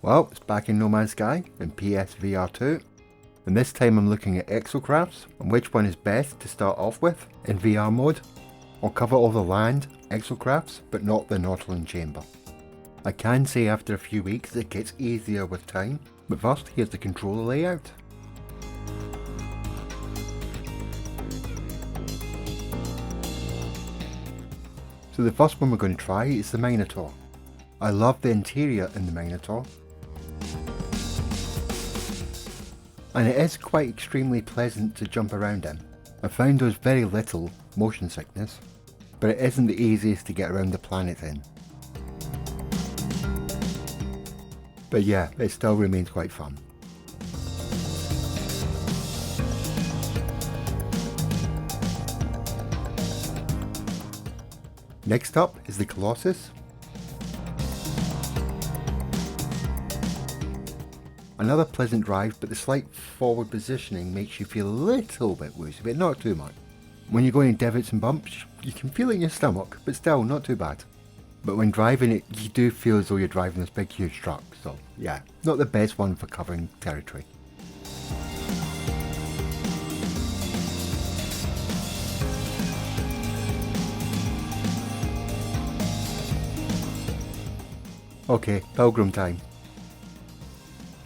Well, it's back in Nomad Sky in PSVR2, and this time I'm looking at Exocrafts and which one is best to start off with in VR mode. I'll cover all the land Exocrafts, but not the Nautilus chamber. I can say after a few weeks it gets easier with time, but first here's the controller layout. So the first one we're going to try is the Minotaur. I love the interior in the Minotaur, and it is quite extremely pleasant to jump around in. I found there's very little motion sickness, but it isn't the easiest to get around the planet in. But yeah, it still remains quite fun. Next up is the Colossus. Another pleasant drive, but the slight forward positioning makes you feel a little bit woozy, but not too much. When you're going in divots and bumps, you can feel it in your stomach, but still not too bad. But when driving it, you do feel as though you're driving this big huge truck, so yeah, not the best one for covering territory. Okay, Pilgrim time.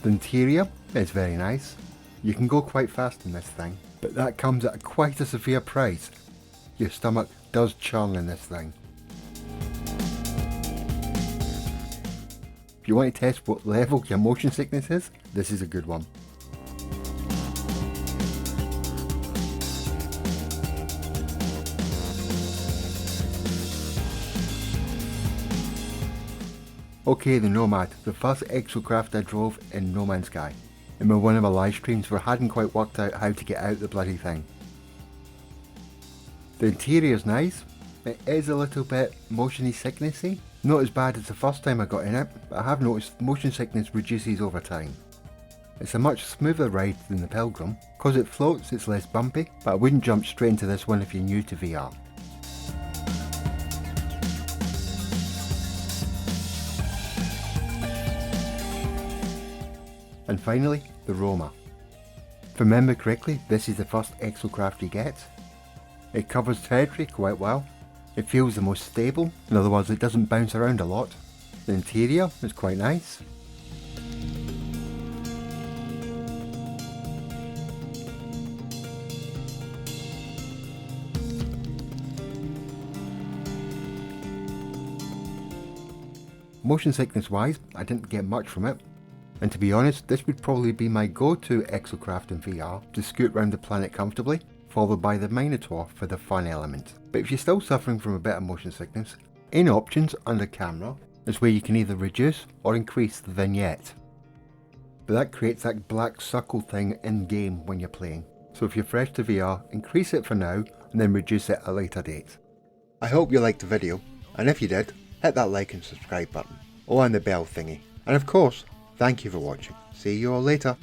The interior is very nice. You can go quite fast in this thing, but that comes at quite a severe price. Your stomach does churn in this thing. If you want to test what level your motion sickness is, this is a good one. Okay, the Nomad, the first Exocraft I drove in No Man's Sky. In one of my live streams where I hadn't quite worked out how to get out the bloody thing. The interior is nice. It is a little bit motiony sicknessy. Not as bad as the first time I got in it, but I have noticed motion sickness reduces over time. It's a much smoother ride than the Pilgrim. Cause it floats, it's less bumpy, but I wouldn't jump straight into this one if you're new to VR. And finally, the Roma. If I remember correctly, this is the first Exocraft you get. It covers territory quite well. It feels the most stable, in other words it doesn't bounce around a lot. The interior is quite nice. Motion sickness wise, I didn't get much from it. And to be honest, this would probably be my go-to Exocraft in VR to scoot around the planet comfortably, followed by the Minotaur for the fun element. But if you're still suffering from a bit of motion sickness, in options under camera is where you can either reduce or increase the vignette. But that creates that black circle thing in game when you're playing. So if you're fresh to VR, increase it for now and then reduce it at a later date. I hope you liked the video, and if you did, hit that like and subscribe button, and the bell thingy. And of course, thank you for watching. See you all later.